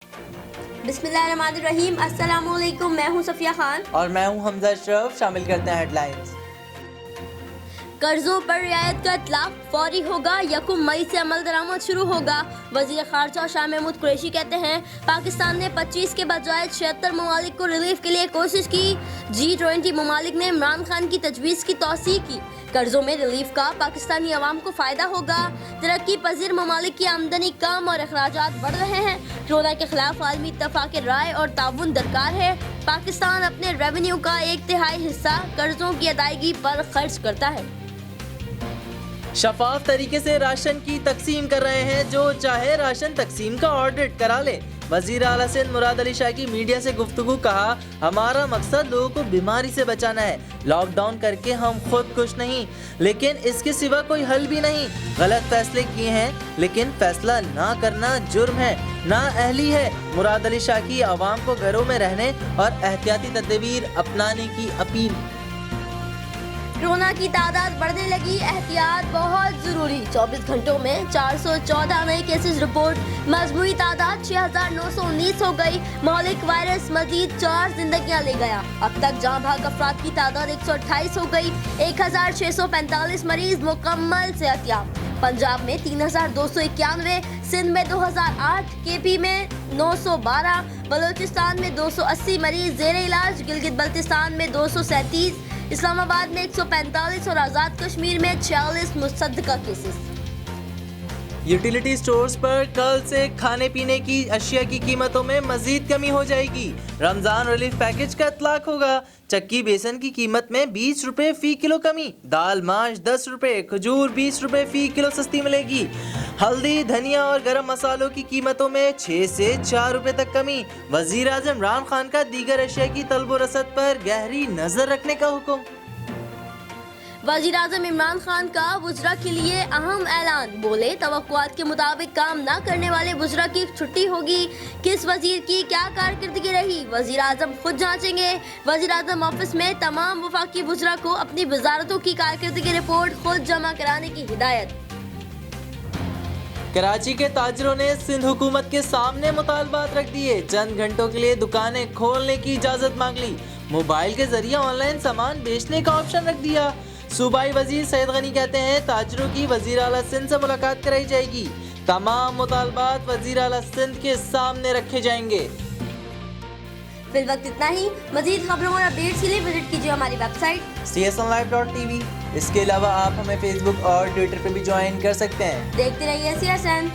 बिस्मिल्लाहिर्रहमानिर्रहीम। अस्सलाम वालेकुम। मैं हूं सफिया खान और मैं हूं हमजा अशरफ। शामिल करते हैं हेडलाइंस। कर्जों पर रियायत का इतलाक फौरी होगा, 1 मई से अमल दरामद शुरू होगा। वजीर खारजा शाह महमूद कुरैशी कहते हैं पाकिस्तान ने 25 के बजाय 76 ममालिक को रिलीफ के लिए कोशिश की। G20 ममालिक ने इमरान खान की तजवीज़ की तौसीह की। कर्जों में रिलीफ का पाकिस्तानी अवाम को फायदा होगा। तरक्की पजीर ममालिक की आमदनी कम और अखराजात बढ़ रहे हैं। कोरोना के खिलाफ आलमी इत्तफाक राय और ताउन दरकार है। पाकिस्तान अपने रेवेन्यू का 1/3 हिस्सा कर्जों की अदायगी पर खर्च करता है। शफाफ तरीके से राशन की तकसीम कर रहे हैं, जो चाहे राशन तकसीम का ऑडिट करा ले। वजीर आला सिंध मुराद अली शाह की मीडिया से गुफ्तगू, कहा हमारा मकसद लोगों को बीमारी से बचाना है। लॉकडाउन करके हम खुद खुश नहीं, लेकिन इसके सिवा कोई हल भी नहीं। गलत फैसले किए हैं, लेकिन फैसला ना करना जुर्म है, ना अहली है। मुराद अली शाह की आवाम को घरों में रहने और एहतियाती तदबीर अपनाने की अपील। कोरोना की तादाद बढ़ने लगी, एहतियात बहुत जरूरी। 24 घंटों में 414 नए केसेस रिपोर्ट, मजमूई तादाद 6919 हो गई। मौलिक वायरस मजीद 4 जिंदगियां ले गया। अब तक जाँ भाग अफराद की तादाद 128 हो गई। 1645 मरीज मुकम्मल सेहतियाब। पंजाब में 3291, सिंध में 2008, केपी में 912, बलोचिस्तान में 280 मरीज जेर इलाज, गिलगित बल्तिस्तान में 237, इस्लामाबाद में 145 और आज़ाद कश्मीर में 46 मुसद्दका केसेस। यूटिलिटी स्टोर्स पर कल से खाने पीने की अशिया की कीमतों में मजीद कमी हो जाएगी। रमजान रिलीफ पैकेज का इतलाक होगा। चक्की बेसन की कीमत में 20 रुपए फी किलो कमी, दाल माश 10 रुपए, खजूर 20 रुपए फी किलो सस्ती मिलेगी। हल्दी, धनिया और गरम मसालों की कीमतों में 6 से 4 रुपए तक कमी। वजीर आज़म इमरान खान का दीगर अशिया की तलब व रसद पर गहरी नजर रखने का हुक्म। वजीर आज़म इमरान खान का वुज़रा के लिए अहम ऐलान, बोले तवक्कुआत के मुताबिक काम न करने वाले वुज़रा की छुट्टी होगी। किस वजीर की क्या कारकर्दगी रही, वजीर आज़म खुद जांचेंगे। वजीर आज़म ऑफिस में तमाम वफाकी वुज़रा को अपनी वजारतों की कारकर्दगी रिपोर्ट खुद जमा कराने की हिदायत। कराची के ताजरों ने सिंध हुकूमत के सामने मुतालबात रख दिए। चंद घंटों के लिए दुकानें खोलने की इजाजत मांग ली। मोबाइल के जरिए ऑनलाइन सामान बेचने का ऑप्शन रख दिया। सूबाई वजीर सैयद गनी कहते हैं ताजरों की वजीर आला सिंध से मुलाकात कराई जाएगी। तमाम मुतालबात वजीर आला सिंध के सामने रखे जाएंगे। फिलवक्त इतना ही। मजीद खबरों और अपडेट्स के लिए विजिट कीजिए हमारी वेबसाइट csnlive.tv। इसके अलावा आप हमें फेसबुक और ट्विटर पे भी ज्वाइन कर सकते हैं। देखते रहिए CSN।